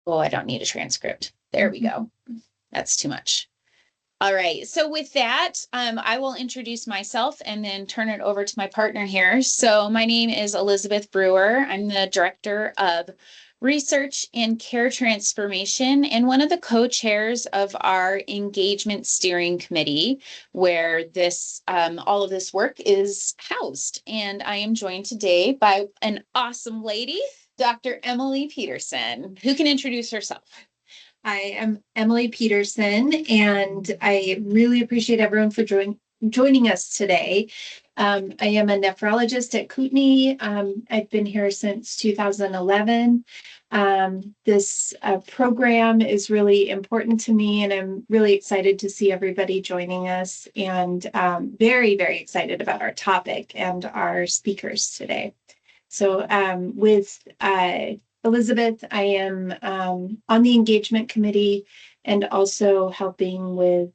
Oh, I don't need a transcript. There we go. That's too much. All right. So with that, I will introduce myself and then turn it over to my partner here. So my name is Elizabeth Brewer. I'm the Director of Research and Care Transformation and one of the co-chairs of our Engagement Steering Committee, where this all of this work is housed. And I am joined today by an awesome lady, Dr. Emily Peterson, who can introduce herself. I am Emily Peterson, and I really appreciate everyone for joining us today. I am a nephrologist at Kootenai. I've been here since 2011. This program is really important to me, and I'm really excited to see everybody joining us, and very, very excited about our topic and our speakers today. So with Elizabeth, I am on the engagement committee and also helping with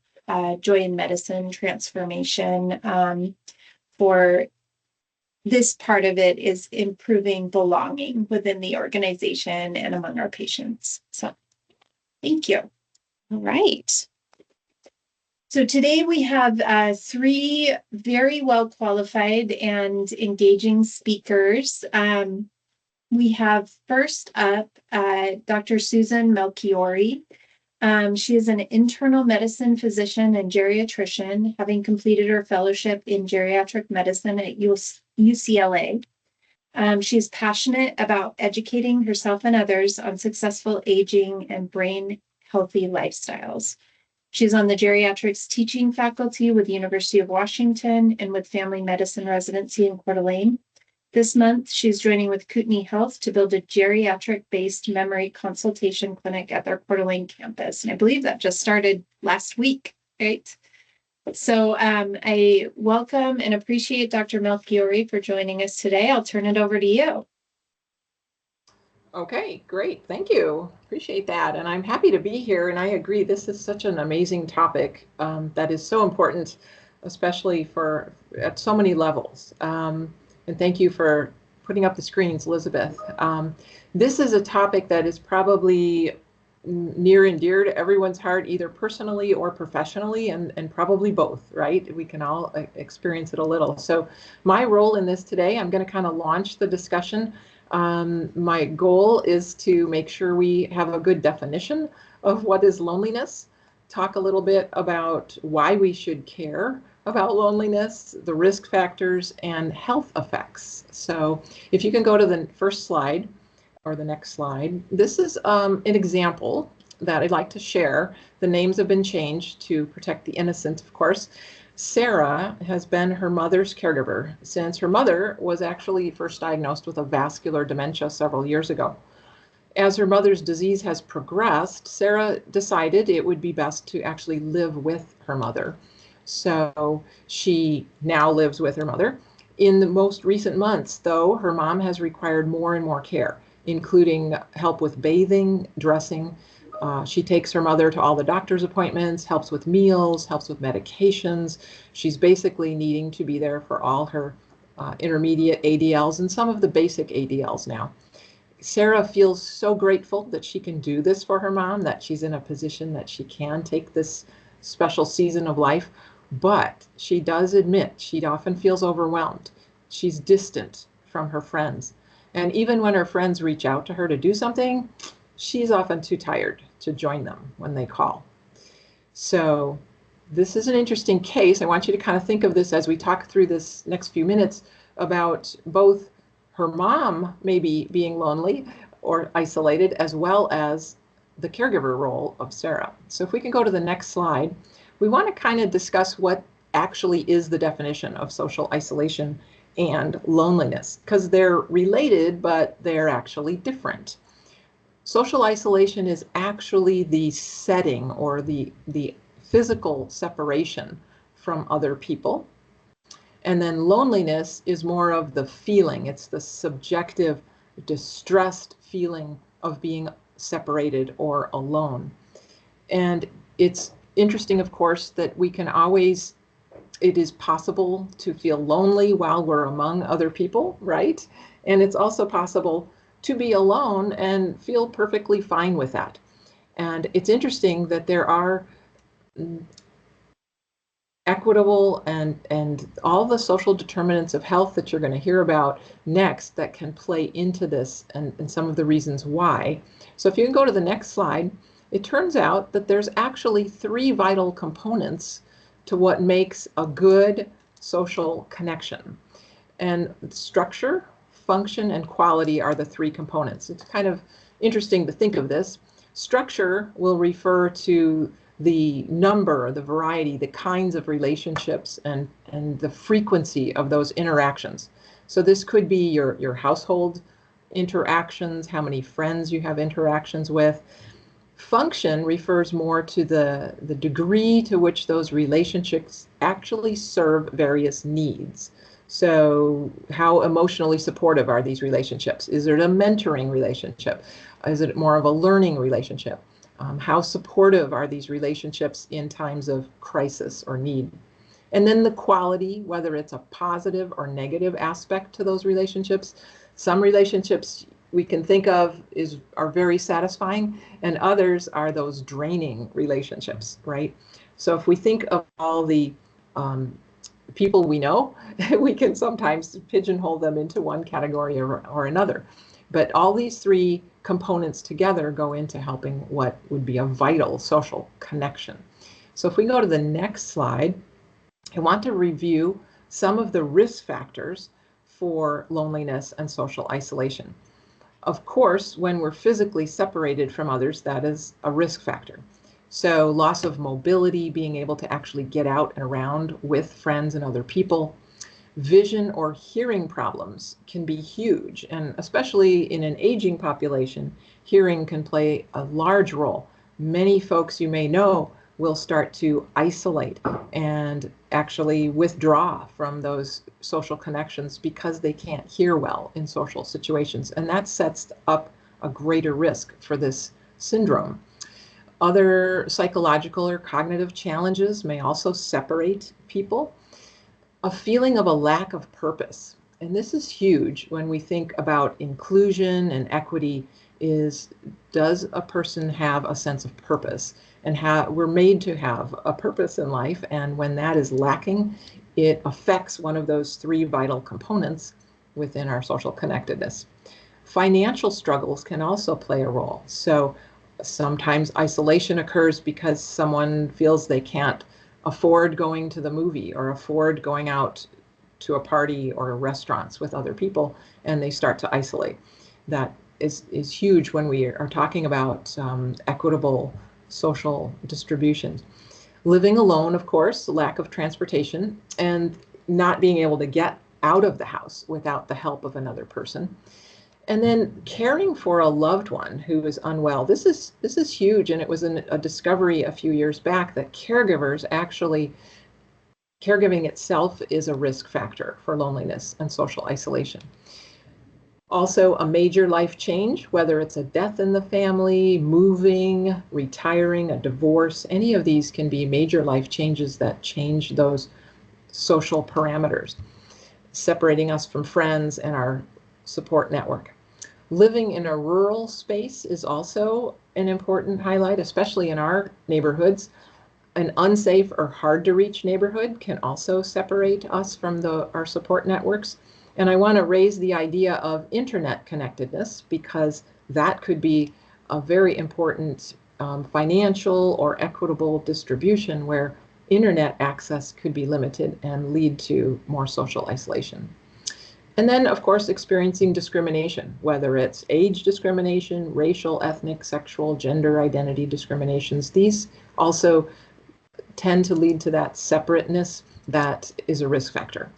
Joy in Medicine transformation. For this part of it is improving belonging within the organization and among our patients. So thank you. All right. So today we have three very well qualified and engaging speakers. We have first up Dr. Susan Melchiori. She is an internal medicine physician and geriatrician, having completed her fellowship in geriatric medicine at UCLA. She is passionate about educating herself and others on successful aging and brain healthy lifestyles. She's on the geriatrics teaching faculty with the University of Washington and with family medicine residency in Coeur d'Alene. This month, she's joining with Kootenai Health to build a geriatric-based memory consultation clinic at their Coeur d'Alene campus. And I believe that just started last week, right? So I welcome and appreciate Dr. Melchiori for joining us today. I'll turn it over to you. Okay, great. Thank you. Appreciate that. And I'm happy to be here. And I agree, this is such an amazing topic that is so important, especially at so many levels. And thank you for putting up the screens, Elizabeth. This is a topic that is probably near and dear to everyone's heart, either personally or professionally, and probably both, right? We can all experience it a little. So my role in this today, I'm going to kind of launch the discussion. My goal is to make sure we have a good definition of what is loneliness, talk a little bit about why we should care about loneliness, the risk factors, and health effects. So if you can go to the first slide, or the next slide, this is an example that I'd like to share. The names have been changed to protect the innocent, of course. Sarah has been her mother's caregiver since her mother was actually first diagnosed with a vascular dementia several years ago. As her mother's disease has progressed, Sarah decided it would be best to actually live with her mother. So she now lives with her mother. In the most recent months, though, her mom has required more and more care, including help with bathing, dressing. She takes her mother to all the doctor's appointments, helps with meals, helps with medications. She's basically needing to be there for all her intermediate ADLs and some of the basic ADLs now. Sarah feels so grateful that she can do this for her mom, that she's in a position that she can take this special season of life. But she does admit she often feels overwhelmed. She's distant from her friends. And even when her friends reach out to her to do something, she's often too tired to join them when they call. So this is an interesting case. I want you to kind of think of this as we talk through this next few minutes about both her mom maybe being lonely or isolated, as well as the caregiver role of Sarah. So if we can go to the next slide, we want to kind of discuss what actually is the definition of social isolation and loneliness, because they're related, but they're actually different. Social isolation is actually the setting or the physical separation from other people. And then loneliness is more of the feeling. It's the subjective, distressed feeling of being separated or alone. And it's interesting, of course, that it is possible to feel lonely while we're among other people, right? And it's also possible to be alone and feel perfectly fine with that. And it's interesting that there are equitable and all the social determinants of health that you're going to hear about next that can play into this, and some of the reasons why. So if you can go to the next slide, it turns out that there's actually 3 vital components to what makes a good social connection. And structure, function, and quality are the 3 components. It's kind of interesting to think of this. Structure will refer to the number, the variety, the kinds of relationships, and the frequency of those interactions. So this could be your household interactions, how many friends you have interactions with. Function refers more to the degree to which those relationships actually serve various needs. So how emotionally supportive are these relationships? Is it a mentoring relationship? Is it more of a learning relationship? How supportive are these relationships in times of crisis or need? And then the quality, whether it's a positive or negative aspect to those relationships. Some relationships we can think of are very satisfying, and others are those draining relationships, right? So if we think of all the people we know, we can sometimes pigeonhole them into one category or another. But all these 3 components together go into helping what would be a vital social connection. So if we go to the next slide, I want to review some of the risk factors for loneliness and social isolation. Of course, when we're physically separated from others, that is a risk factor. So loss of mobility, being able to actually get out and around with friends and other people. Vision or hearing problems can be huge, and especially in an aging population, hearing can play a large role. Many folks you may know will start to isolate and actually withdraw from those social connections because they can't hear well in social situations, and that sets up a greater risk for this syndrome. Other psychological or cognitive challenges may also separate people. A feeling of a lack of purpose. And this is huge when we think about inclusion and equity, is does a person have a sense of purpose? And we're made to have a purpose in life, and when that is lacking, it affects one of those 3 vital components within our social connectedness. Financial struggles can also play a role. So sometimes isolation occurs because someone feels they can't afford going to the movie or afford going out to a party or restaurants with other people, and they start to isolate. That is huge when we are talking about equitable social distribution. Living alone, of course, lack of transportation, and not being able to get out of the house without the help of another person. And then caring for a loved one who is unwell. This is huge, and it was a discovery a few years back that caregiving itself is a risk factor for loneliness and social isolation. Also, a major life change, whether it's a death in the family, moving, retiring, a divorce, any of these can be major life changes that change those social parameters, separating us from friends and our support network. Living in a rural space is also an important highlight, especially in our neighborhoods. An unsafe or hard to reach neighborhood can also separate us from our support networks. And I want to raise the idea of internet connectedness, because that could be a very important financial or equitable distribution where internet access could be limited and lead to more social isolation. And then, of course, experiencing discrimination, whether it's age discrimination, racial, ethnic, sexual, gender identity discriminations. These also tend to lead to that separateness that is a risk factor.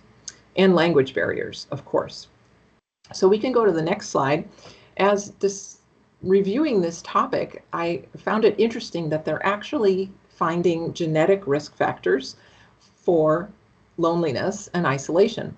And language barriers, of course. So we can go to the next slide. As reviewing this topic, I found it interesting that they're actually finding genetic risk factors for loneliness and isolation.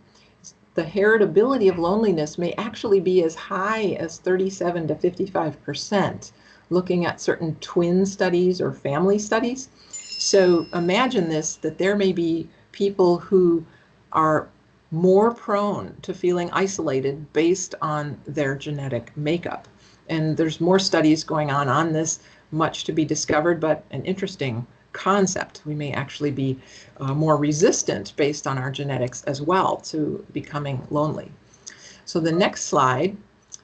The heritability of loneliness may actually be as high as 37 to 55%, looking at certain twin studies or family studies. So imagine this, that there may be people who are more prone to feeling isolated based on their genetic makeup. And there's more studies going on this, much to be discovered, but an interesting concept. We may actually be more resistant based on our genetics as well to becoming lonely. So the next slide,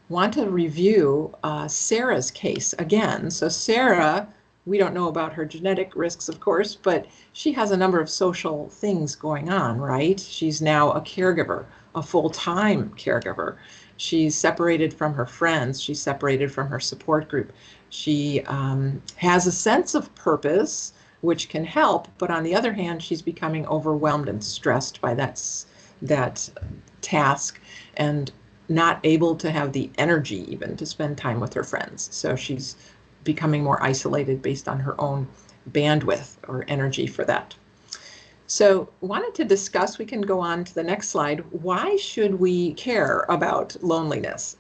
want to review Sarah's case again. So Sarah, we don't know about her genetic risks, of course, but she has a number of social things going on, right? She's now a caregiver, a full-time caregiver. She's separated from her friends. She's separated from her support group. She has a sense of purpose, which can help, but on the other hand, she's becoming overwhelmed and stressed by that task and not able to have the energy even to spend time with her friends. So she's becoming more isolated based on her own bandwidth or energy for that. So wanted to discuss, we can go on to the next slide, why should we care about loneliness?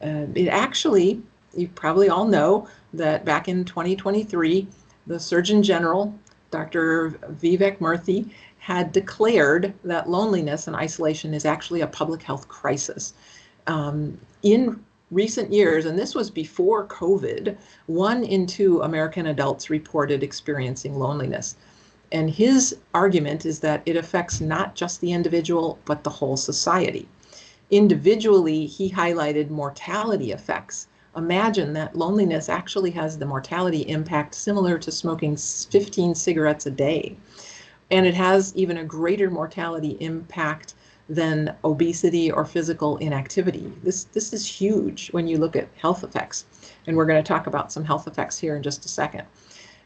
It actually, you probably all know that back in 2023, the Surgeon General, Dr. Vivek Murthy, had declared that loneliness and isolation is actually a public health crisis. In recent years, and this was before COVID, 1 in 2 American adults reported experiencing loneliness. And his argument is that it affects not just the individual, but the whole society. Individually, he highlighted mortality effects. Imagine that loneliness actually has the mortality impact similar to smoking 15 cigarettes a day. And it has even a greater mortality impact than obesity or physical inactivity. This is huge when you look at health effects. And we're going to talk about some health effects here in just a second.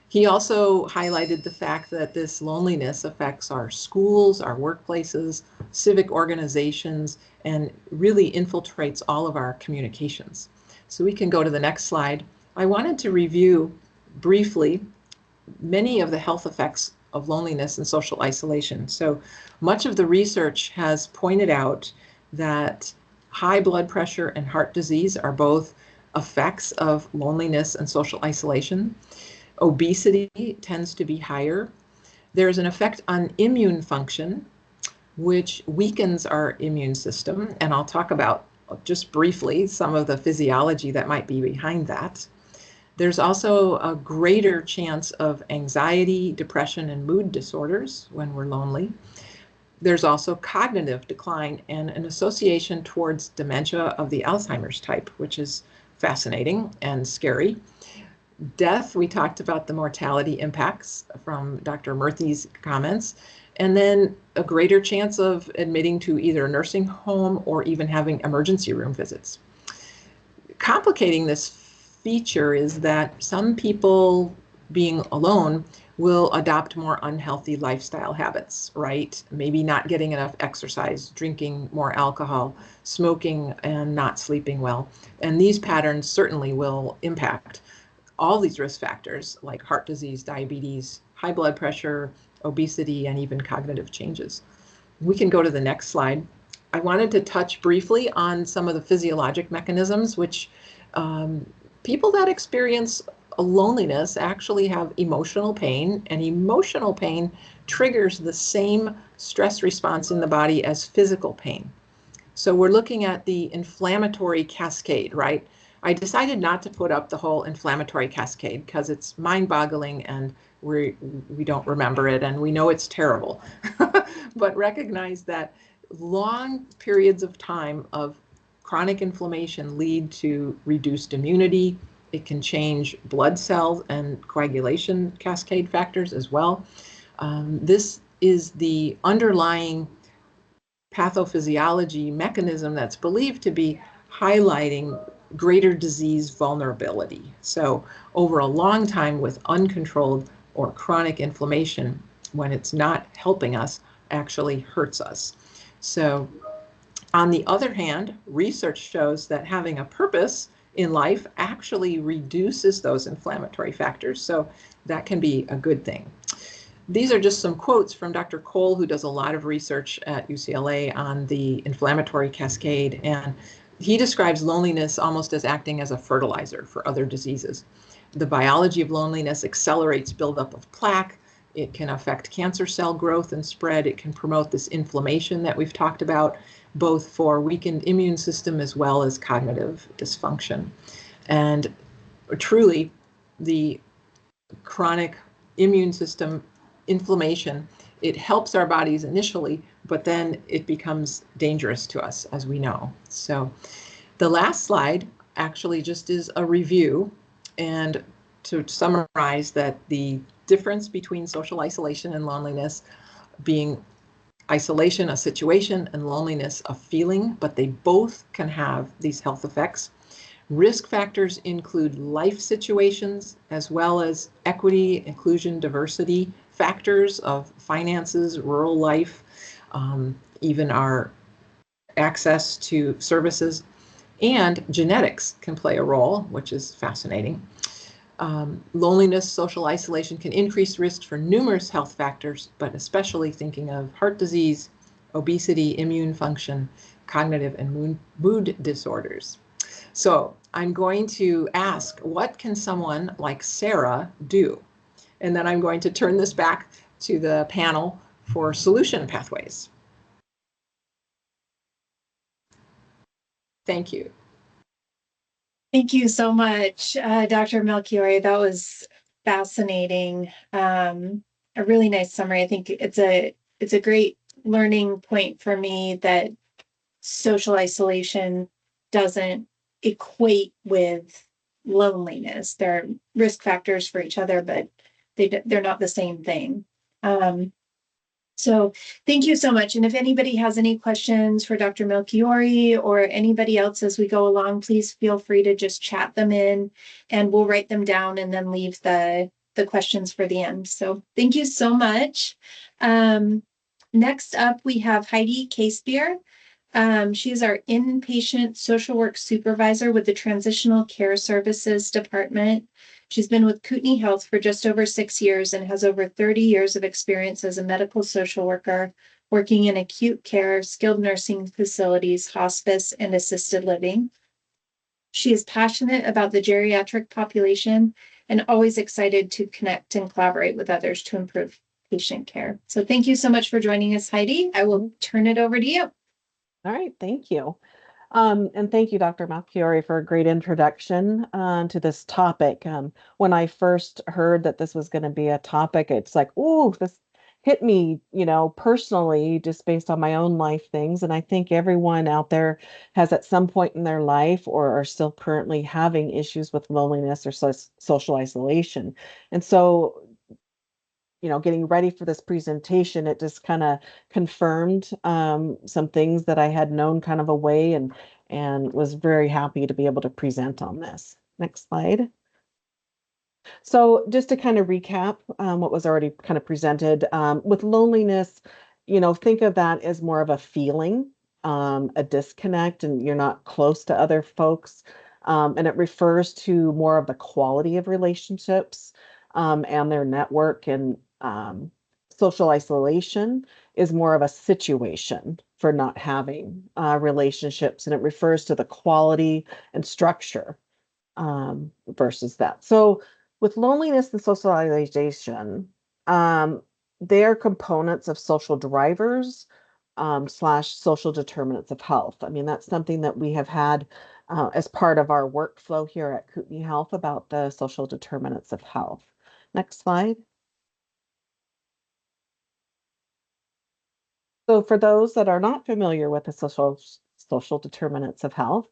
He also highlighted the fact that this loneliness affects our schools, our workplaces, civic organizations, and really infiltrates all of our communications. So we can go to the next slide. I wanted to review briefly many of the health effects of loneliness and social isolation. So much of the research has pointed out that high blood pressure and heart disease are both effects of loneliness and social isolation. Obesity tends to be higher. There's an effect on immune function, which weakens our immune system. And I'll talk about just briefly some of the physiology that might be behind that. There's also a greater chance of anxiety, depression, and mood disorders when we're lonely. There's also cognitive decline and an association towards dementia of the Alzheimer's type, which is fascinating and scary. Death, we talked about the mortality impacts from Dr. Murthy's comments, and then a greater chance of admitting to either a nursing home or even having emergency room visits. Complicating this feature is that some people being alone will adopt more unhealthy lifestyle habits, right? Maybe not getting enough exercise, drinking more alcohol, smoking, and not sleeping well. And these patterns certainly will impact all these risk factors like heart disease, diabetes, high blood pressure, obesity, and even cognitive changes. We can go to the next slide. I wanted to touch briefly on some of the physiologic mechanisms which people that experience loneliness actually have emotional pain, and emotional pain triggers the same stress response in the body as physical pain. So we're looking at the inflammatory cascade, right? I decided not to put up the whole inflammatory cascade because it's mind-boggling and we don't remember it and we know it's terrible. But recognize that long periods of time of chronic inflammation lead to reduced immunity. It can change blood cells and coagulation cascade factors as well. This is the underlying pathophysiology mechanism that's believed to be highlighting greater disease vulnerability. So over a long time with uncontrolled or chronic inflammation, when it's not helping us, actually hurts us. So on the other hand, research shows that having a purpose in life actually reduces those inflammatory factors. So that can be a good thing. These are just some quotes from Dr. Cole, who does a lot of research at UCLA on the inflammatory cascade. And he describes loneliness almost as acting as a fertilizer for other diseases. The biology of loneliness accelerates buildup of plaque. It can affect cancer cell growth and spread. It can promote this inflammation that we've talked about, both for weakened immune system as well as cognitive dysfunction. And truly, the chronic immune system inflammation, it helps our bodies initially, but then it becomes dangerous to us, as we know. So the last slide actually just is a review, and to summarize that the difference between social isolation and loneliness being isolation a situation and loneliness a feeling, but they both can have these health effects. Risk factors include life situations as well as equity, inclusion, diversity factors of finances, rural life, even our access to services, and genetics can play a role, which is fascinating. Loneliness, social isolation can increase risk for numerous health factors, but especially thinking of heart disease, obesity, immune function, cognitive and mood disorders. So I'm going to ask, what can someone like Sarah do? And then I'm going to turn this back to the panel for solution pathways. Thank you. Thank you so much, Dr. Melchiori. That was fascinating. A really nice summary. I think it's a great learning point for me that social isolation doesn't equate with loneliness. They're risk factors for each other, but they're not the same thing. So thank you so much. And if anybody has any questions for Dr. Melchiori or anybody else as we go along, please feel free to just chat them in and we'll write them down and then leave the questions for the end. So thank you so much. Next up, we have Heidi Casebeer. She is our inpatient social work supervisor with the Transitional Care Services Department. She's been with Kootenai Health for just over 6 years and has over 30 years of experience as a medical social worker, working in acute care, skilled nursing facilities, hospice, and assisted living. She is passionate about the geriatric population and always excited to connect and collaborate with others to improve patient care. So thank you so much for joining us, Heidi. I will turn it over to you. All right, thank you. And thank you, Dr. Malchiori, for a great introduction to this topic. When I first heard that this was going to be a topic, it's like, oh, this hit me, personally, just based on my own life things. And I think everyone out there has at some point in their life or are still currently having issues with loneliness or social isolation. And so getting ready for this presentation, it just kind of confirmed some things that I had known kind of away and was very happy to be able to present on this. Next slide. So just to kind of recap what was already kind of presented, with loneliness, think of that as more of a feeling, a disconnect, and you're not close to other folks. And it refers to more of the quality of relationships and their network, and social isolation is more of a situation for not having relationships, and it refers to the quality and structure versus that. So with loneliness and socialization, they are components of social drivers slash social determinants of health. I mean, that's something that we have had as part of our workflow here at Kootenai Health about the social determinants of health. Next slide. So for those that are not familiar with the social determinants of health,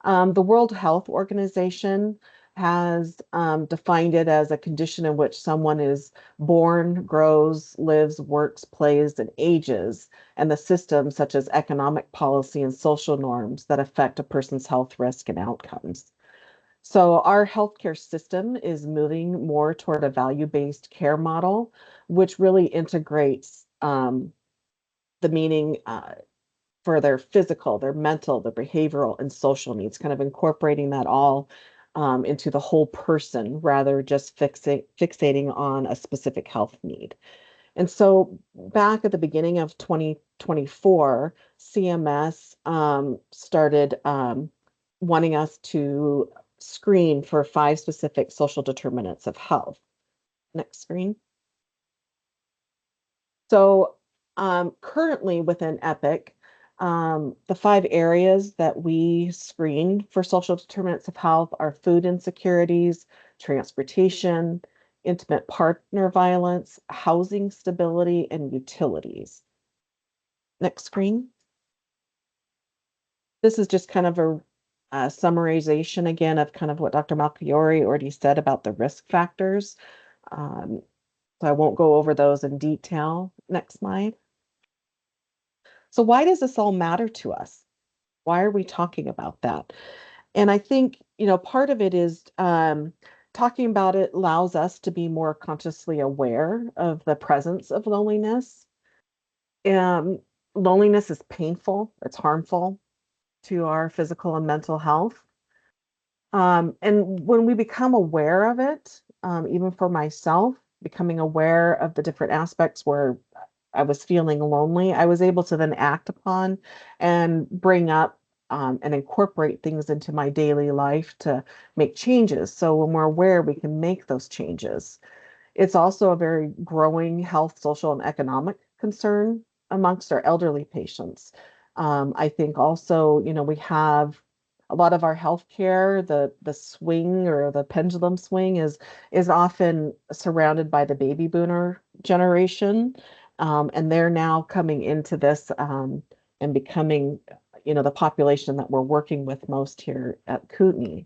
the World Health Organization has defined it as a condition in which someone is born, grows, lives, works, plays, and ages, and the systems such as economic policy and social norms that affect a person's health risk and outcomes. So our healthcare system is moving more toward a value-based care model, which really integrates the meaning for their physical, their mental, their behavioral, and social needs, kind of incorporating that all into the whole person rather just fixating on a specific health need. And so back at the beginning of 2024, CMS started wanting us to screen for 5 specific social determinants of health. Next screen. So currently within Epic, the 5 areas that we screen for social determinants of health are food insecurities, transportation, intimate partner violence, housing stability, and utilities. Next screen. This is just kind of a summarization again of kind of what Dr. Malchiori already said about the risk factors. Um, so I won't go over those in detail. Next slide. So why does this all matter to us? Why are we talking about that? And I think, part of it is talking about it allows us to be more consciously aware of the presence of loneliness. Um, Loneliness is painful, it's harmful to our physical and mental health. And when we become aware of it, even for myself, becoming aware of the different aspects where I was feeling lonely, I was able to then act upon and bring up and incorporate things into my daily life to make changes. So when we're aware, we can make those changes. It's also a very growing health, social, and economic concern amongst our elderly patients. I think also, we have a lot of our healthcare, the swing or the pendulum swing is often surrounded by the baby boomer generation, and they're now coming into this and becoming, the population that we're working with most here at Kootenai.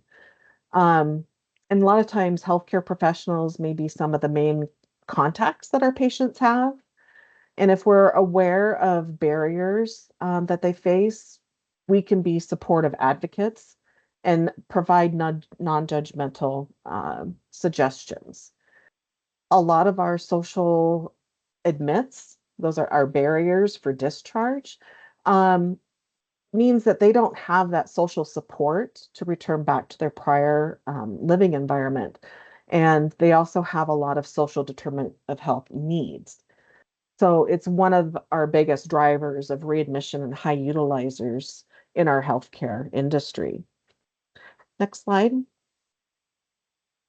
Um, and a lot of times, healthcare professionals may be some of the main contacts that our patients have. And if we're aware of barriers that they face, we can be supportive advocates and provide non-judgmental suggestions. A lot of our social admits, those are our barriers for discharge, um, means that they don't have that social support to return back to their prior living environment. And they also have a lot of social determinant of health needs. So it's one of our biggest drivers of readmission and high utilizers in our healthcare industry. Next slide.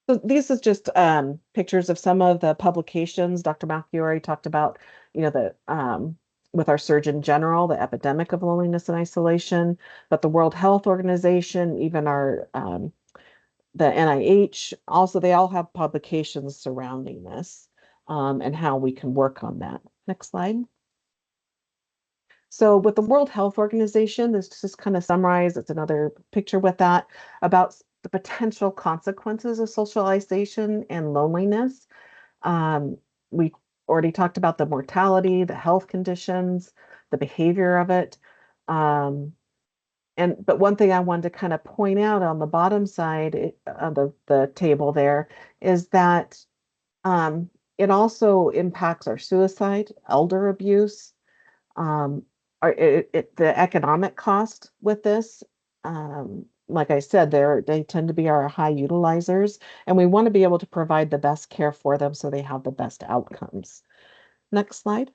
So these is just pictures of some of the publications. Dr. Malchiori talked about, the with our Surgeon General, the epidemic of loneliness and isolation, but the World Health Organization, even our the NIH, also they all have publications surrounding this and how we can work on that. Next slide. So with the World Health Organization, this just kind of summarize, it's another picture with that, about the potential consequences of socialization and loneliness. We already talked about the mortality, the health conditions, the behavior of it. But one thing I wanted to kind of point out on the bottom side of the table there is that it also impacts our suicide, elder abuse, um, the economic cost with this. Like I said, they tend to be our high utilizers, and we want to be able to provide the best care for them so they have the best outcomes. Next slide.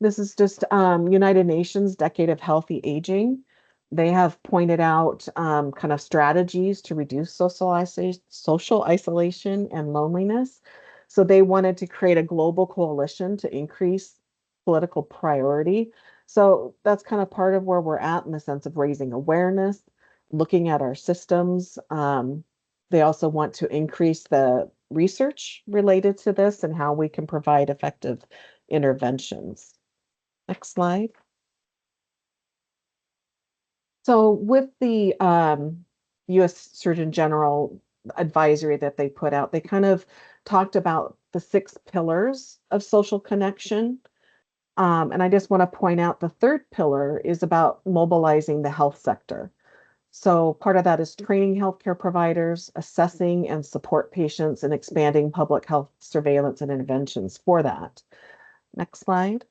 This is just United Nations Decade of Healthy Aging. They have pointed out kind of strategies to reduce social isolation and loneliness. So they wanted to create a global coalition to increase political priority. So that's kind of part of where we're at in the sense of raising awareness, looking at our systems. They also want to increase the research related to this and how we can provide effective interventions. Next slide. So with the U.S. Surgeon General advisory that they put out, they kind of talked about the 6 pillars of social connection. And I just want to point out the third pillar is about mobilizing the health sector. So part of that is training healthcare providers, assessing and support patients, and expanding public health surveillance and interventions for that. Next slide.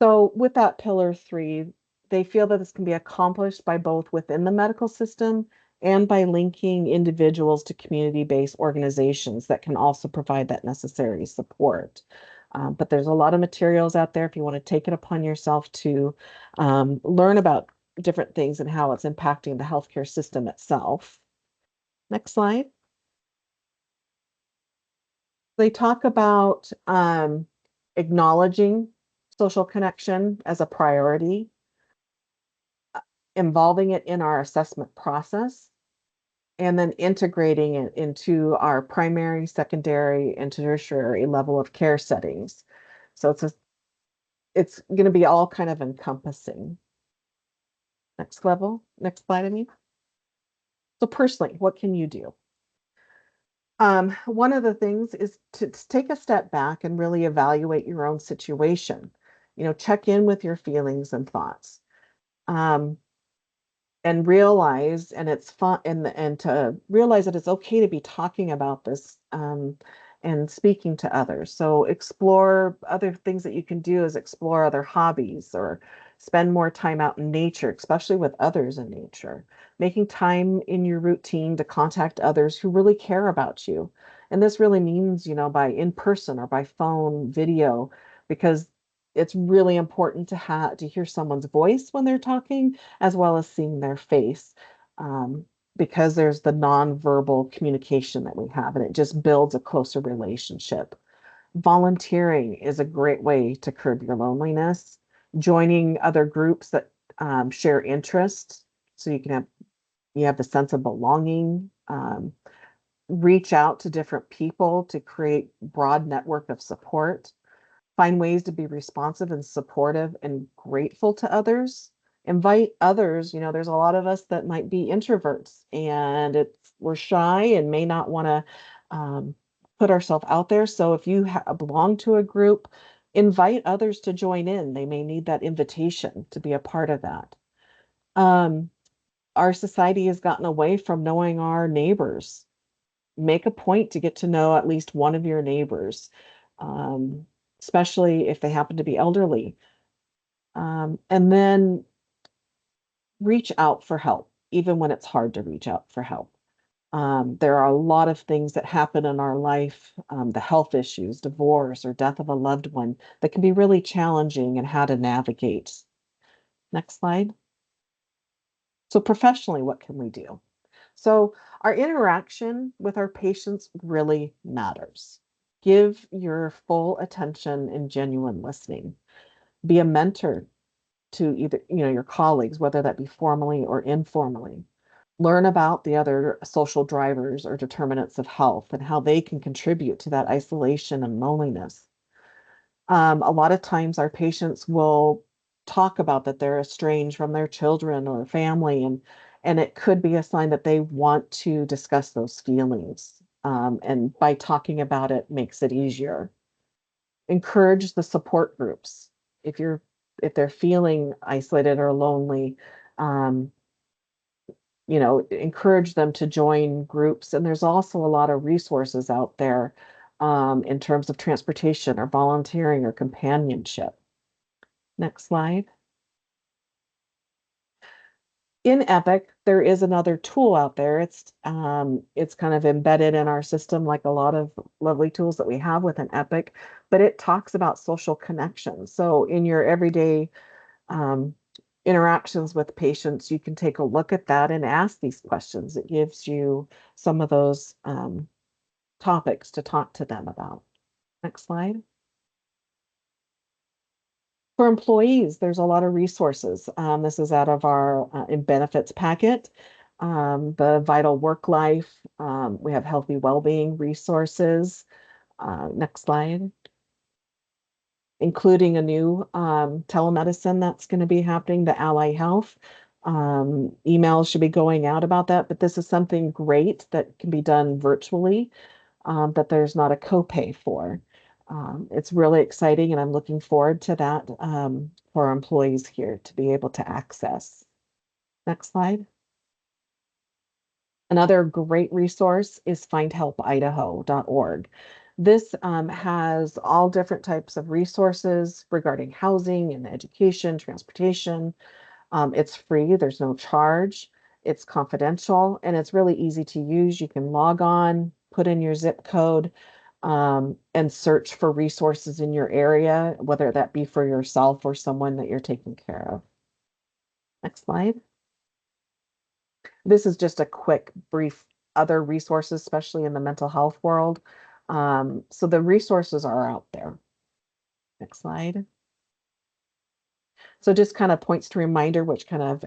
So with that pillar 3, they feel that this can be accomplished by both within the medical system and by linking individuals to community-based organizations that can also provide that necessary support. But there's a lot of materials out there if you want to take it upon yourself to learn about different things and how it's impacting the healthcare system itself. Next slide. They talk about acknowledging social connection as a priority, involving it in our assessment process, and then integrating it into our primary, secondary, and tertiary level of care settings. So it's going to be all kind of encompassing. Next slide, I mean. So personally, what can you do? One of the things is to take a step back and really evaluate your own situation. Check in with your feelings and thoughts. Um, and realize, and it's fun, and to realize that it's okay to be talking about this, and speaking to others. So explore other things that you can do, is explore other hobbies or spend more time out in nature, especially with others in nature. Making time in your routine to contact others who really care about you. And this really means, by in person or by phone, video, because it's really important to hear someone's voice when they're talking, as well as seeing their face, um, because there's the nonverbal communication that we have, and it just builds a closer relationship. Volunteering is a great way to curb your loneliness. Joining other groups that share interests, so you have the sense of belonging. Reach out to different people to create broad network of support. Find ways to be responsive and supportive and grateful to others. Invite others. There's a lot of us that might be introverts, and we're shy and may not want to put ourselves out there. So if you belong to a group, invite others to join in. They may need that invitation to be a part of that. Um, our society has gotten away from knowing our neighbors. Make a point to get to know at least one of your neighbors, um, especially if they happen to be elderly. And then reach out for help, even when it's hard to reach out for help. There are a lot of things that happen in our life, the health issues, divorce, or death of a loved one, that can be really challenging, and how to navigate. Next slide. So professionally, what can we do? So our interaction with our patients really matters. Give your full attention and genuine listening. Be a mentor to either, your colleagues, whether that be formally or informally. Learn about the other social drivers or determinants of health and how they can contribute to that isolation and loneliness. A lot of times our patients will talk about that they're estranged from their children or family, and it could be a sign that they want to discuss those feelings. And by talking about it makes it easier. Encourage the support groups. If you're if they're feeling isolated or lonely, um, encourage them to join groups. And there's also a lot of resources out there, in terms of transportation or volunteering or companionship. Next slide. In Epic, there is another tool out there. It's kind of embedded in our system, like a lot of lovely tools that we have within Epic, but it talks about social connection. So in your everyday um, interactions with patients, you can take a look at that and ask these questions. It gives you some of those topics to talk to them about. Next slide. For employees, there's a lot of resources. This is out of our in benefits packet. The vital work life. We have healthy well-being resources. Next slide. Including a new telemedicine that's going to be happening, the Ally Health. Emails should be going out about that, but this is something great that can be done virtually, that there's not a copay for. It's really exciting, and I'm looking forward to that, for our employees here to be able to access. Next slide. Another great resource is findhelpidaho.org. This has all different types of resources regarding housing and education, transportation. It's free, there's no charge, it's confidential, and it's really easy to use. You can log on, put in your zip code, and search for resources in your area, whether that be for yourself or someone that you're taking care of. Next slide. This is just a quick, brief other resources, especially in the mental health world. So the resources are out there. Next slide. So just kind of points to reminder, which kind of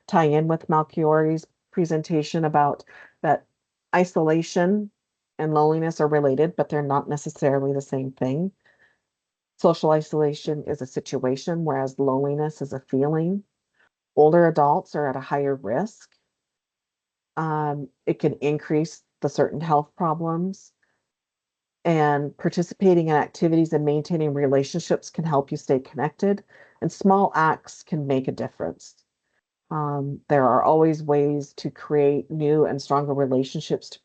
tie in with Malchiori's presentation about that isolation and loneliness are related, but they're not necessarily the same thing. Social isolation is a situation, whereas loneliness is a feeling. Older adults are at a higher risk. It can increase the certain health problems. And participating in activities and maintaining relationships can help you stay connected, and small acts can make a difference. There are always ways to create new and stronger relationships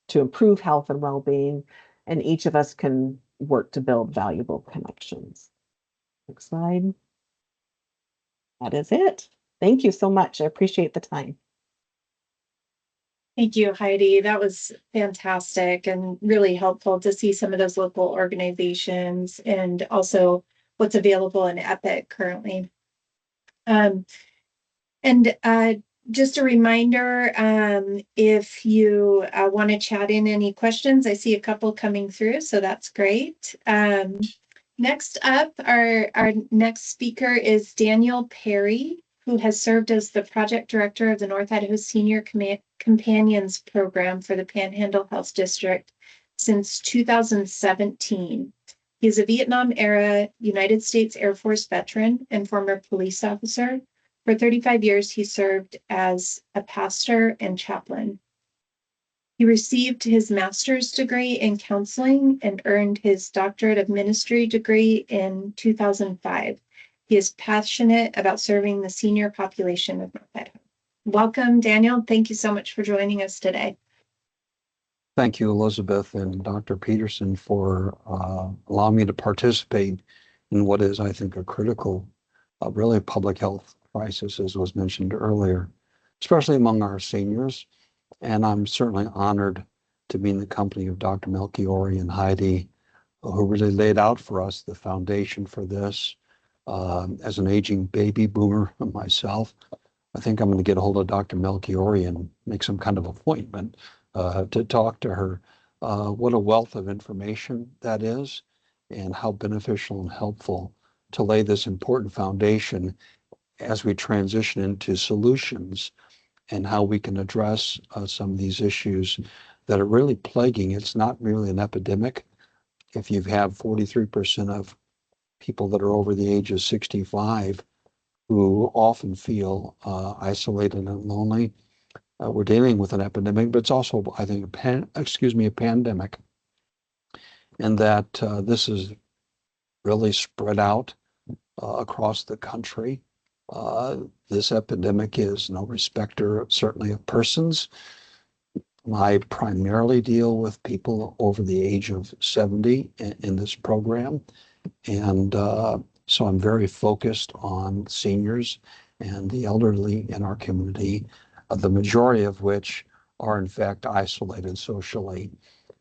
to improve health and well-being, and each of us can work to build valuable connections. Next slide. That is it. Thank you so much. I appreciate the time. Thank you, Heidi. That was fantastic and really helpful to see some of those local organizations and also what's available in Epic currently. And just a reminder, if you want to chat in any questions, I see a couple coming through, so that's great. Next up, our next speaker is Daniel Perry, who has served as the project director of the North Idaho Senior Companions Program for the Panhandle Health District since 2017. He is a Vietnam-era United States Air Force veteran and former police officer. For 35 years, he served as a pastor and chaplain. He received his master's degree in counseling and earned his doctorate of ministry degree in 2005. He is passionate about serving the senior population of North Idaho. Welcome, Daniel. Thank you so much for joining us today. Thank you, Elizabeth and Dr. Peterson, for allowing me to participate in what is, I think, a critical, really public health crisis, as was mentioned earlier, especially among our seniors. And I'm certainly honored to be in the company of Dr. Melchiori and Heidi, who really laid out for us the foundation for this. As an aging baby boomer myself, I think I'm going to get a hold of Dr. Melchiori and make some kind of appointment to talk to her. What a wealth of information that is, and how beneficial and helpful to lay this important foundation as we transition into solutions and how we can address some of these issues that are really plaguing. It's not really an epidemic. If you have 43% of people that are over the age of 65 who often feel isolated and lonely, we're dealing with an epidemic, but it's also, I think, a pandemic. And that this is really spread out across the country. This epidemic is no respecter, certainly, of persons. I primarily deal with people over the age of 70 in this program. And so I'm very focused on seniors and the elderly in our community, the majority of which are, in fact, isolated socially.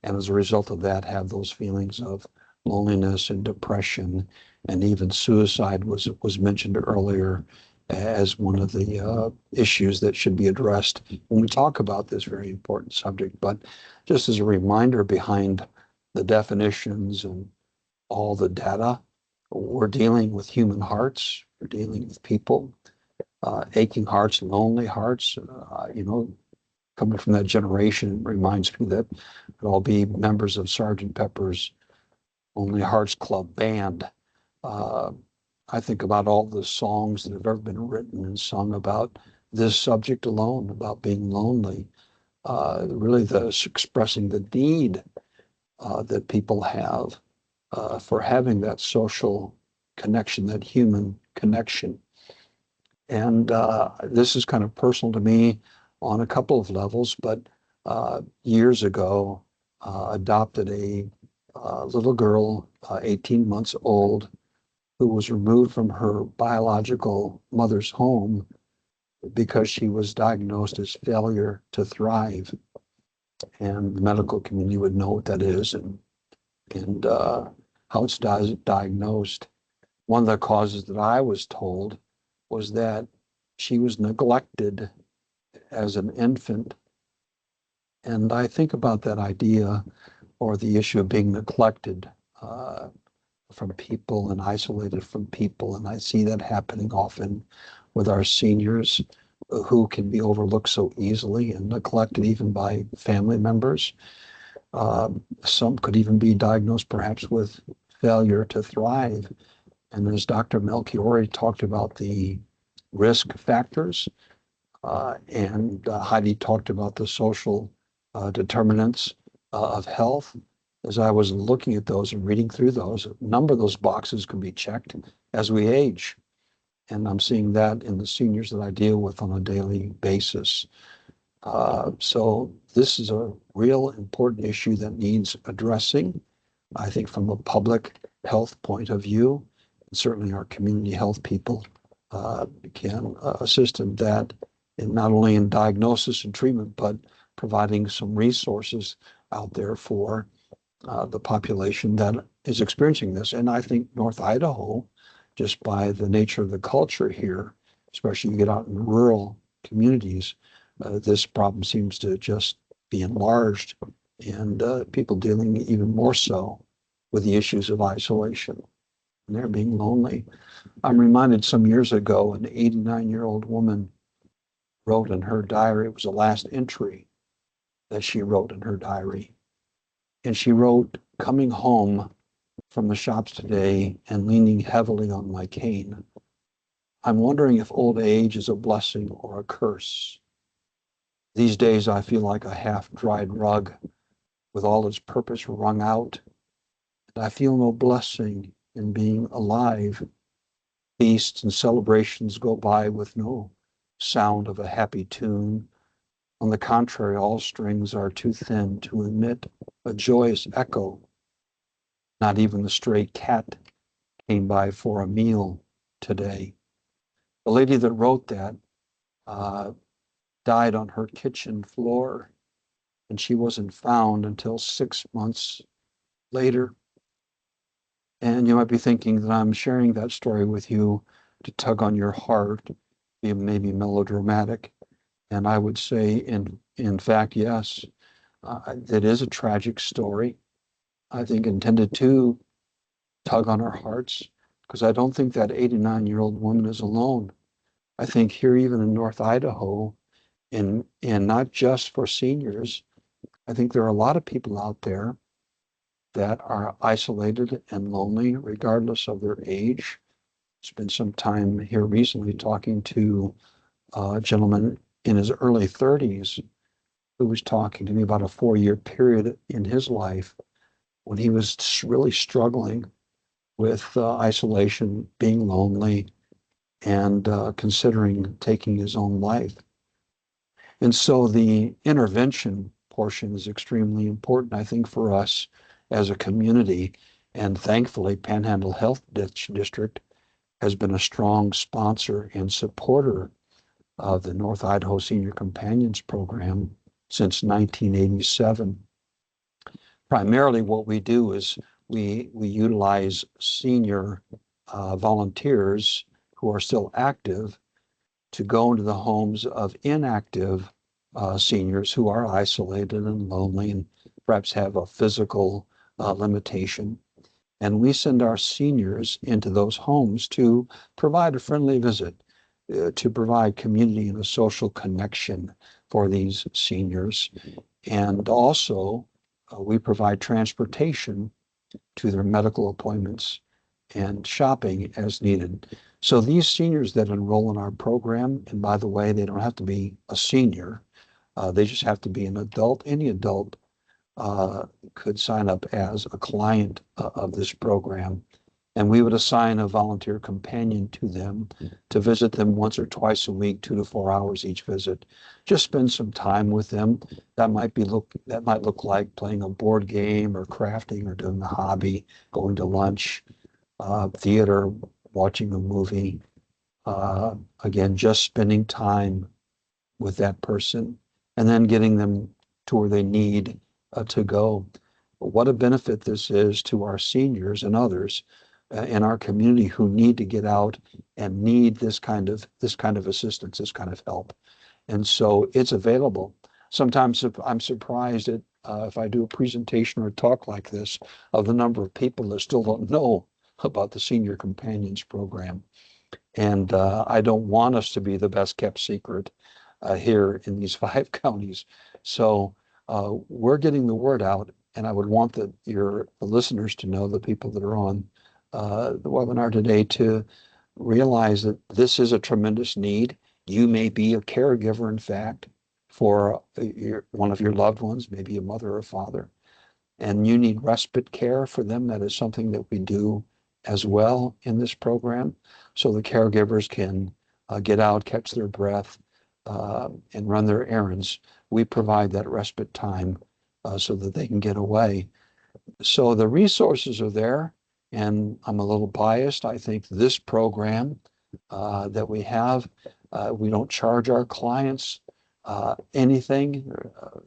And as a result of that, have those feelings of loneliness and depression, and even suicide was mentioned earlier as one of the issues that should be addressed when we talk about this very important subject. But just as a reminder behind the definitions and all the data, we're dealing with human hearts, we're dealing with people, aching hearts, lonely hearts. Coming from that generation, it reminds me that we'd all be members of Sergeant Pepper's Lonely Hearts Club Band. I think about all the songs that have ever been written and sung about this subject alone, about being lonely, really expressing the need that people have for having that social connection, that human connection. And this is kind of personal to me on a couple of levels, but years ago, adopted a little girl, 18 months old, who was removed from her biological mother's home because she was diagnosed as failure to thrive. And the medical community would know what that is and how it's diagnosed. One of the causes that I was told was that she was neglected as an infant And I think about that idea or the issue of being neglected from people and isolated from people. And I see that happening often with our seniors who can be overlooked so easily and neglected even by family members. Some could even be diagnosed perhaps with failure to thrive. And as Dr. Melchiori talked about the risk factors, and Heidi talked about the social determinants of health. As I was looking at those and reading through those, a number of those boxes can be checked as we age. And I'm seeing that in the seniors that I deal with on a daily basis. So this is a real important issue that needs addressing, I think, from a public health point of view. And certainly our community health people can assist in that, and not only in diagnosis and treatment, but providing some resources out there for the population that is experiencing this. And I think North Idaho, just by the nature of the culture here, especially you get out in rural communities, this problem seems to just be enlarged, and people dealing even more so with the issues of isolation. And they're being lonely. I'm reminded some years ago, an 89-year-old woman wrote in her diary, it was the last entry that she wrote in her diary. And she wrote, coming home from the shops today and leaning heavily on my cane, I'm wondering if old age is a blessing or a curse. These days I feel like a half-dried rug with all its purpose wrung out, and I feel no blessing in being alive. Feasts and celebrations go by with no sound of a happy tune. On the contrary, all strings are too thin to emit a joyous echo. Not even the stray cat came by for a meal today. The lady that wrote that uh, died on her kitchen floor, and she wasn't found until 6 months later. And you might be thinking that I'm sharing that story with you to tug on your heart, be maybe melodramatic. And I would say, in fact, yes, that is a tragic story. I think intended to tug on our hearts, because I don't think that 89-year-old woman is alone. I think here, even in North Idaho, and not just for seniors, I think there are a lot of people out there that are isolated and lonely, regardless of their age. Spent some time here recently talking to a gentleman in his early 30s who was talking to me about a 4-year period in his life when he was really struggling with isolation, being lonely, and considering taking his own life. And so the intervention portion is extremely important, I think, for us as a community. And thankfully, Panhandle Health District has been a strong sponsor and supporter of the North Idaho Senior Companions Program since 1987. Primarily what we do is we utilize senior volunteers who are still active to go into the homes of inactive seniors who are isolated and lonely and perhaps have a physical limitation. And we send our seniors into those homes to provide a friendly visit, to provide community and a social connection for these seniors. And also, we provide transportation to their medical appointments and shopping as needed. So these seniors that enroll in our program, and by the way, they don't have to be a senior, they just have to be an adult. Any adult could sign up as a client of this program. And we would assign a volunteer companion to them to visit them once or twice a week, 2 to 4 hours each visit. Just spend some time with them. That might look like playing a board game or crafting or doing a hobby, going to lunch, theater, watching a movie. Again, just spending time with that person and then getting them to where they need to go. But what a benefit this is to our seniors and others in our community who need to get out and need this kind of assistance, this kind of help. And so it's available. sometimes I'm surprised at if I do a presentation or a talk like this of the number of people that still don't know about the Senior Companions Program. And I don't want us to be the best kept secret here in these 5 counties. So we're getting the word out, and I would want the listeners to know, the people that are on the webinar today, to realize that this is a tremendous need. You may be a caregiver, in fact, for one of your loved ones, maybe a mother or a father, and you need respite care for them. That is something that we do as well in this program. So the caregivers can get out, catch their breath, and run their errands. We provide that respite time so that they can get away. So the resources are there, and I'm a little biased. I think this program that we have, we don't charge our clients anything.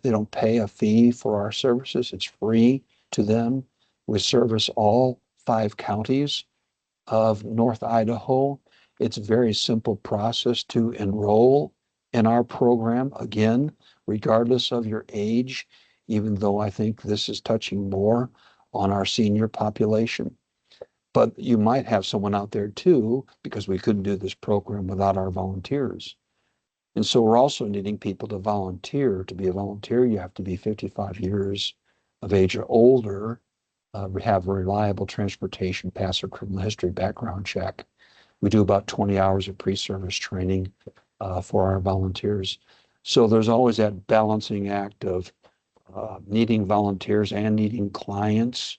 They don't pay a fee for our services. It's free to them. We service all 5 counties of North Idaho. It's a very simple process to enroll in our program, again, regardless of your age, even though I think this is touching more on our senior population. But you might have someone out there too, because we couldn't do this program without our volunteers. And so we're also needing people to volunteer. To be a volunteer, you have to be 55 years of age or older, have reliable transportation, pass a criminal history background check. We do about 20 hours of pre-service training for our volunteers. So there's always that balancing act of needing volunteers and needing clients.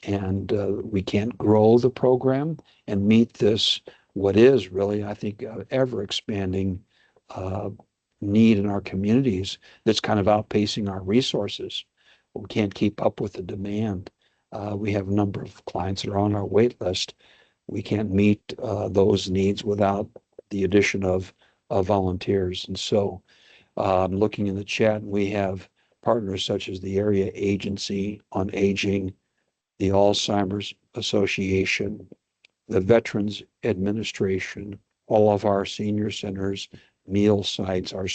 And we can't grow the program and meet this, what is really, I think, ever expanding need in our communities that's kind of outpacing our resources. We can't keep up with the demand. We have a number of clients that are on our wait list. We can't meet those needs without the addition of volunteers. And so I'm looking in the chat, and we have partners such as the Area Agency on Aging, the Alzheimer's Association, the Veterans Administration, all of our senior centers, meal sites, our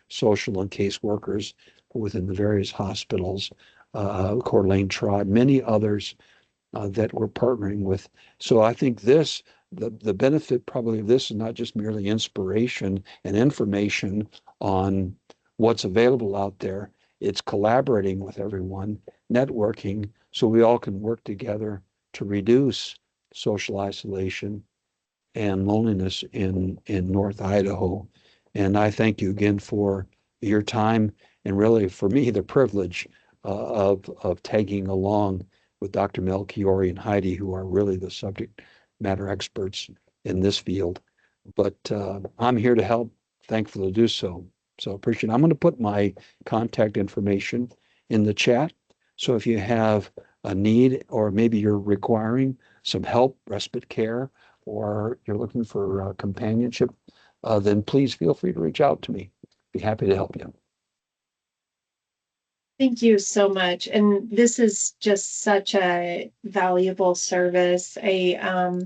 social and case workers within the various hospitals, Coeur d'Alene Tribe, many others that we're partnering with. So I think the benefit probably of this is not just merely inspiration and information on what's available out there. It's collaborating with everyone, networking, so we all can work together to reduce social isolation and loneliness in North Idaho. And I thank you again for your time, and really for me the privilege of tagging along with Dr. Melchiori and Heidi, who are really the subject matter experts in this field. But I'm here to help, thankful to do so. So appreciate it. I'm going to put my contact information in the chat. So if you have a need, or maybe you're requiring some help, respite care, or you're looking for companionship, then please feel free to reach out to me. Be happy to help you. Thank you so much. And this is just such a valuable service. I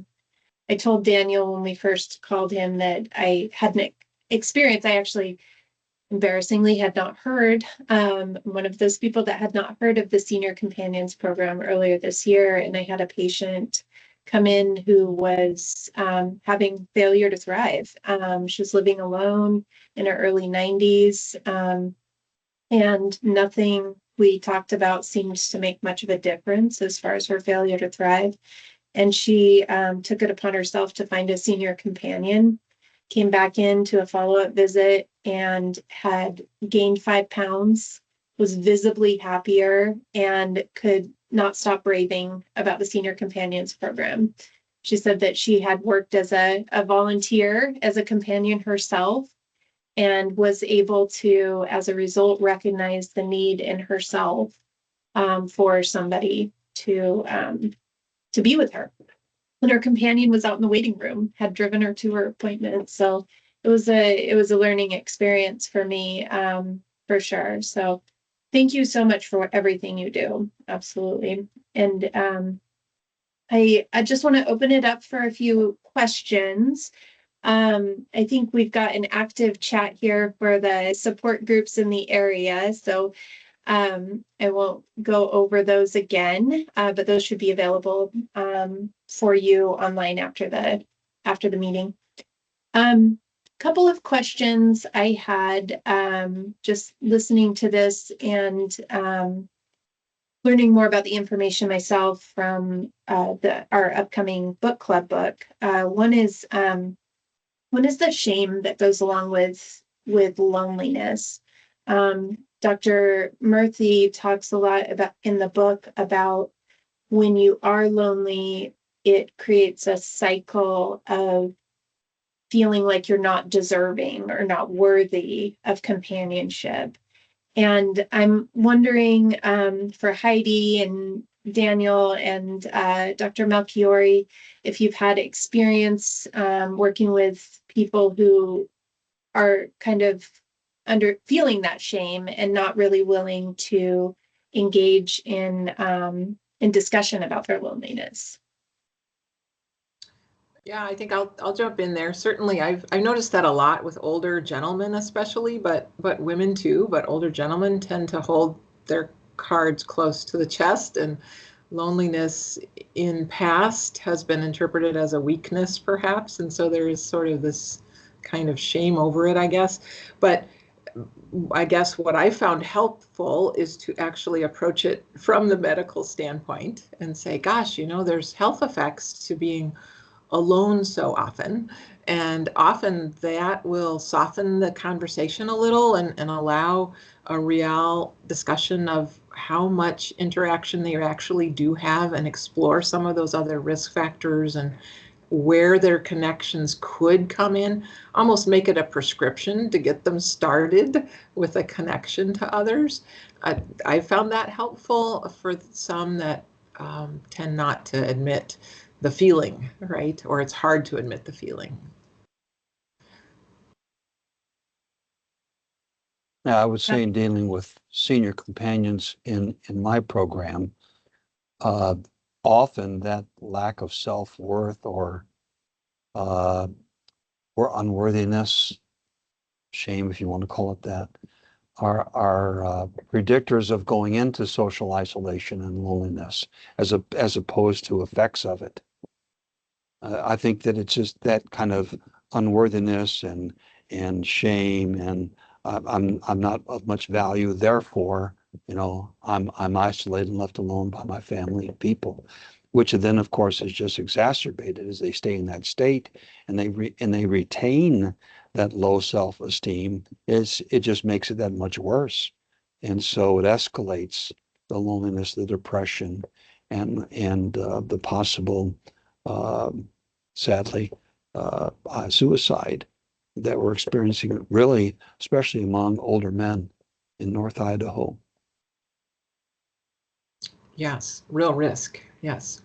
told Daniel when we first called him that I had an experience. I actually embarrassingly had not heard, one of those people that had not heard of the Senior Companions Program earlier this year. And I had a patient come in who was having failure to thrive. She was living alone in her early 90s. And nothing we talked about seemed to make much of a difference as far as her failure to thrive. And she took it upon herself to find a senior companion, came back into a follow-up visit and had gained 5 pounds, was visibly happier, and could not stop raving about the Senior Companions Program. She said that she had worked as a volunteer, as a companion herself, and was able to, as a result, recognize the need in herself for somebody to be with her. And her companion was out in the waiting room, had driven her to her appointment. So it was a learning experience for me, for sure. So thank you so much for everything you do. Absolutely. And I just want to open it up for a few questions. I think we've got an active chat here for the support groups in the area. So I won't go over those again, but those should be available for you online after the meeting. Couple of questions I had just listening to this and learning more about the information myself from our upcoming book club book. One is the shame that goes along with loneliness. Dr. Murthy talks a lot about in the book about when you are lonely, it creates a cycle of feeling like you're not deserving or not worthy of companionship. And I'm wondering for Heidi and Daniel and Dr. Melchiori, if you've had experience working with people who are kind of feeling that shame and not really willing to engage in discussion about their loneliness. Yeah, I think I'll jump in there. Certainly, I've noticed that a lot with older gentlemen, especially, but women too. But older gentlemen tend to hold their cards close to the chest, and loneliness in past has been interpreted as a weakness, perhaps, and so there is sort of this kind of shame over it, I guess. But I guess what I found helpful is to actually approach it from the medical standpoint and say, gosh, there's health effects to being alone so often. And often that will soften the conversation a little and allow a real discussion of how much interaction they actually do have and explore some of those other risk factors and where their connections could come in, almost make it a prescription to get them started with a connection to others. I found that helpful for some that tend not to admit the feeling, right? Or it's hard to admit the feeling. Now, I would say in dealing with senior companions in my program, often that lack of self-worth or unworthiness, shame, if you want to call it that, are predictors of going into social isolation and loneliness as opposed to effects of it. I think that it's just that kind of unworthiness and shame, and I'm not of much value. Therefore, I'm isolated and left alone by my family and people, which then, of course, is just exacerbated as they stay in that state and they retain that low self-esteem. It just makes it that much worse, and so it escalates the loneliness, the depression, and the possible. Sadly, suicide that we're experiencing, really, especially among older men in North Idaho. Yes, real risk. Yes.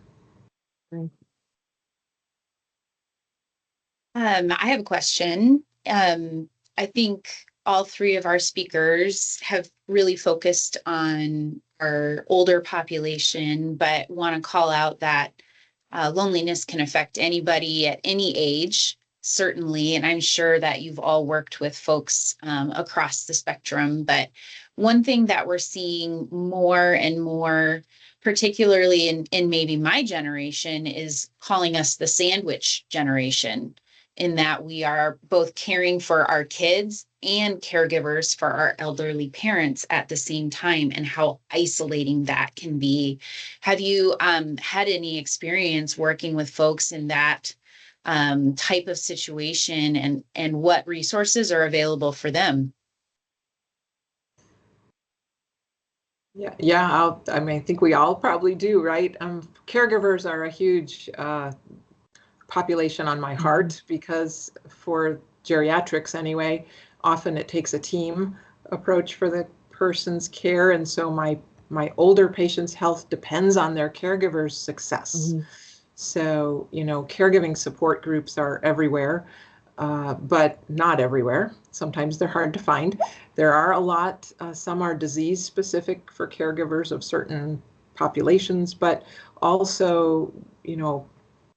I have a question. I think all three of our speakers have really focused on our older population, but want to call out that loneliness can affect anybody at any age, certainly. And I'm sure that you've all worked with folks across the spectrum. But one thing that we're seeing more and more, particularly in maybe my generation, is calling us the sandwich generation, in that we are both caring for our kids and caregivers for our elderly parents at the same time, and how isolating that can be. Have you had any experience working with folks in that type of situation, and what resources are available for them? Yeah. I think we all probably do, right? Caregivers are a huge population on my heart, because for geriatrics anyway, often it takes a team approach for the person's care, and so my older patients' health depends on their caregivers' success. Mm-hmm. So caregiving support groups are everywhere, but not everywhere. Sometimes they're hard to find. There are a lot. Some are disease specific for caregivers of certain populations, but also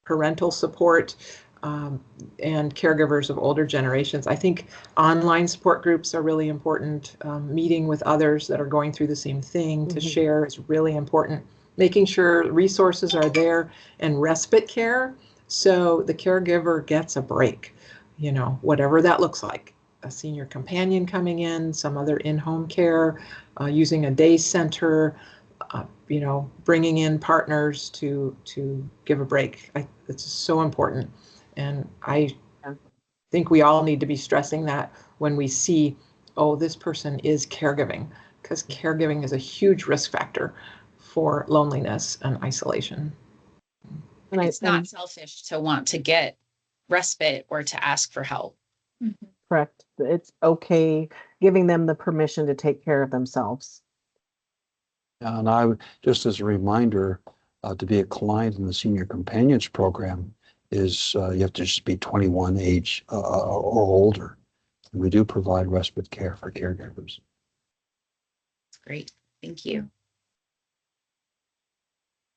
parental support. and caregivers of older generations. I think online support groups are really important. Meeting with others that are going through the same thing to share is really important. Making sure resources are there and respite care so the caregiver gets a break, whatever that looks like. A senior companion coming in, some other in-home care, using a day center, bringing in partners to give a break. It's so important. And I think we all need to be stressing that when we see, oh, this person is caregiving, because caregiving is a huge risk factor for loneliness and isolation. And it's not selfish to want to get respite or to ask for help. Correct. It's okay giving them the permission to take care of themselves. And I would, just as a reminder, to be a client in the Senior Companions Program is you have to just be 21 age or older. And we do provide respite care for caregivers. That's great. Thank you.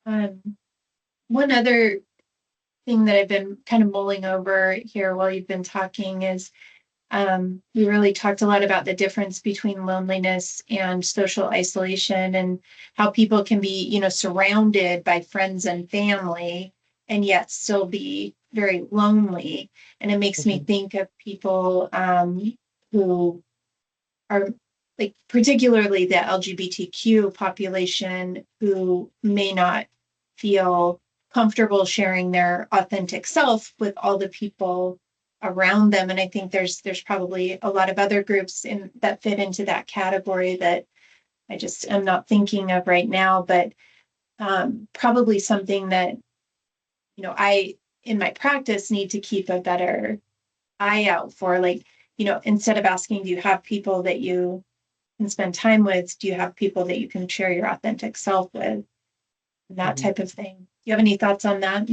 One other thing that I've been kind of mulling over here while you've been talking is we really talked a lot about the difference between loneliness and social isolation and how people can be, surrounded by friends and family and yet still be very lonely. And it makes me think of people who are like particularly the LGBTQ population who may not feel comfortable sharing their authentic self with all the people around them. And I think there's probably a lot of other groups that fit into that category that I just am not thinking of right now, but probably something that, I, in my practice, need to keep a better eye out for. Like, instead of asking, do you have people that you can spend time with? Do you have people that you can share your authentic self with? That type of thing. Do you have any thoughts on that?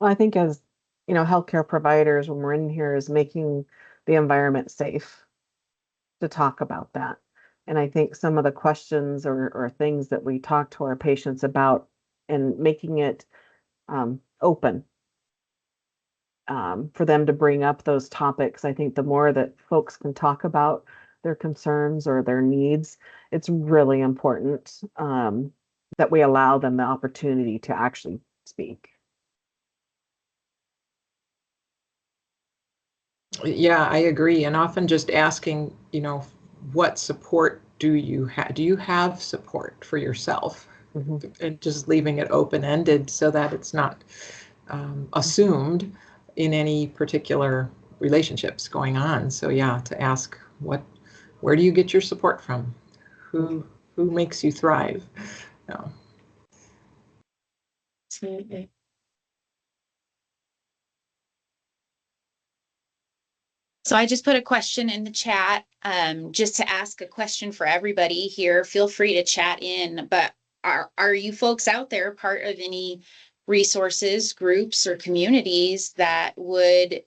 Well, I think as, healthcare providers, when we're in here, is making the environment safe to talk about that. And I think some of the questions or things that we talk to our patients about and making it open for them to bring up those topics. I think the more that folks can talk about their concerns or their needs, it's really important that we allow them the opportunity to actually speak. Yeah, I agree. And often just asking, what support do you have? Do you have support for yourself? And just leaving it open-ended so that it's not assumed in any particular relationships going on. So yeah, to ask where do you get your support from? Who makes you thrive? No. Absolutely. So I just put a question in the chat, just to ask a question for everybody here. Feel free to chat in, but are you folks out there part of any resources, groups, or communities that would,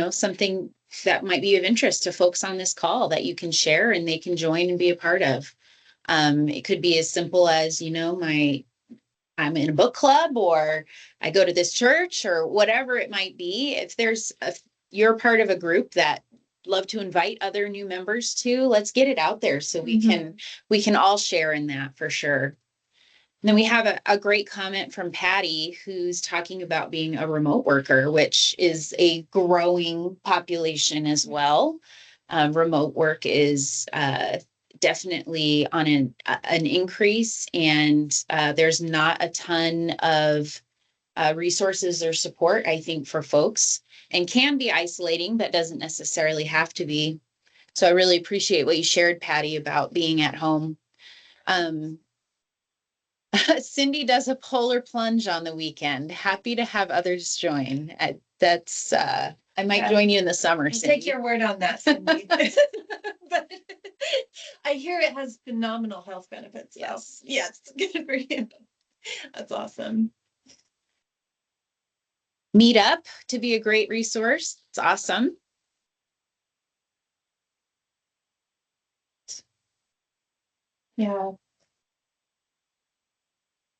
something that might be of interest to folks on this call that you can share and they can join and be a part of? It could be as simple as, I'm in a book club, or I go to this church, or whatever it might be. If you're part of a group that love to invite other new members to, let's get it out there so we can all share in that for sure. And then we have a great comment from Patty, who's talking about being a remote worker, which is a growing population as well. Remote work is definitely on an increase, and there's not a ton of resources or support, I think, for folks, and can be isolating, but doesn't necessarily have to be. So I really appreciate what you shared, Patty, about being at home. Cindy does a polar plunge on the weekend. Happy to have others join. I might join you in the summer. I'll take your word on that, Cindy. But I hear it has phenomenal health benefits. Yes. Yes, good for you. That's awesome. Meetup to be a great resource. It's awesome. Yeah.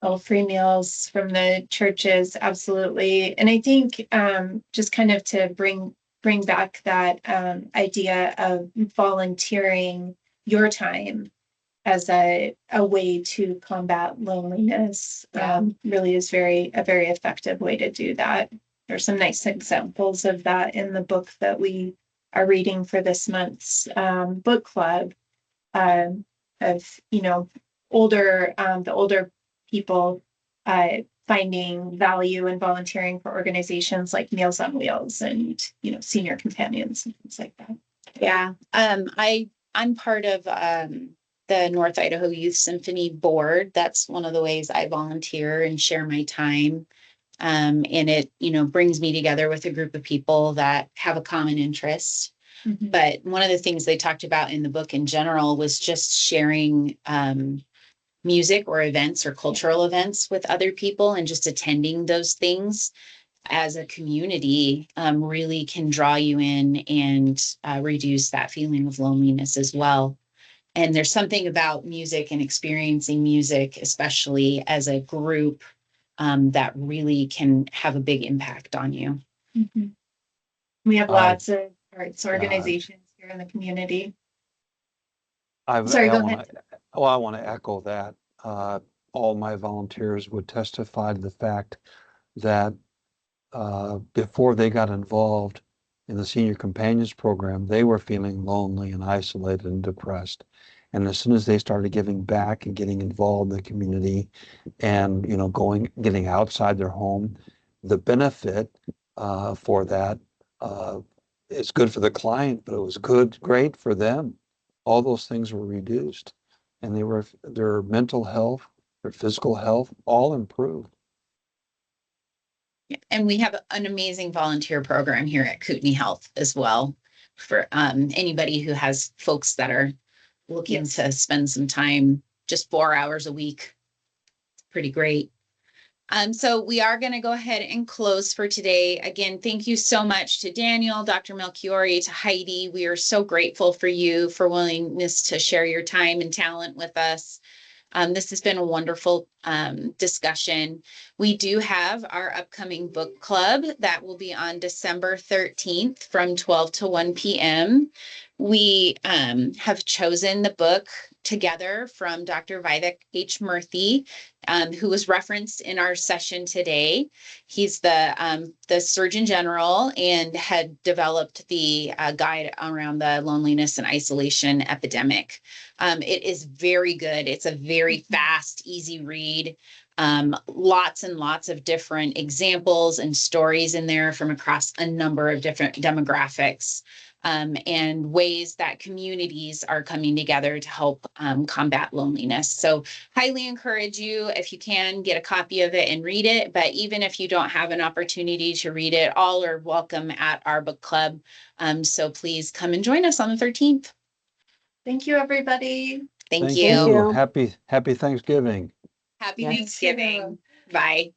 all free meals from the churches, absolutely. And I think just kind of to bring back that idea of volunteering your time as a way to combat loneliness really is a very effective way to do that. There's some nice examples of that in the book that we are reading for this month's book club, of, you know, the older people finding value in volunteering for organizations like Meals on Wheels and, you know, Senior Companions and things like that. Yeah. I'm part of the North Idaho Youth Symphony Board. That's one of the ways I volunteer and share my time. And it, you know, brings me together with a group of people that have a common interest. Mhm. But one of the things they talked about in the book in general was just sharing music or events or cultural events with other people, and just attending those things as a community really can draw you in and reduce that feeling of loneliness as well. And there's something about music and experiencing music, especially as a group, that really can have a big impact on you. Mhm. We have I, lots of arts yeah, organizations here in the community. I Sorry, go want ahead. to, well, I want to echo that. All my volunteers would testify to the fact that before they got involved in the Senior Companions Program, they were feeling lonely and isolated and depressed. And as soon as they started giving back and getting involved in the community and, you know, getting outside their home, the benefit for that, uh, it's good for the client, but it was great for them. All those things were reduced, and their mental health, their physical health, all improved. And we have an amazing volunteer program here at Kootenai Health as well, for anybody who has folks that are looking Yes. to spend some time, just 4 hours a week. Pretty great. So we are going to go ahead and close for today. Again, thank you so much to Daniel, Dr. Melchiori, to Heidi. We are so grateful for you for willingness to share your time and talent with us. This has been a wonderful discussion. We do have our upcoming book club that will be on December 13th from 12 to 1 p.m. We have chosen the book together from Dr. Vivek H. Murthy, who was referenced in our session today. He's the Surgeon General and had developed the guide around the loneliness and isolation epidemic. It is very good. It's a very fast, easy read. Lots and lots of different examples and stories in there from across a number of different demographics, and ways that communities are coming together to help combat loneliness. So highly encourage you, if you can, get a copy of it and read it. But even if you don't have an opportunity to read it, all are welcome at our book club. So please come and join us on the 13th. Thank you, everybody. Thank Thank you. Thank you. Happy Thanksgiving. Happy Yes. Thanksgiving. Bye.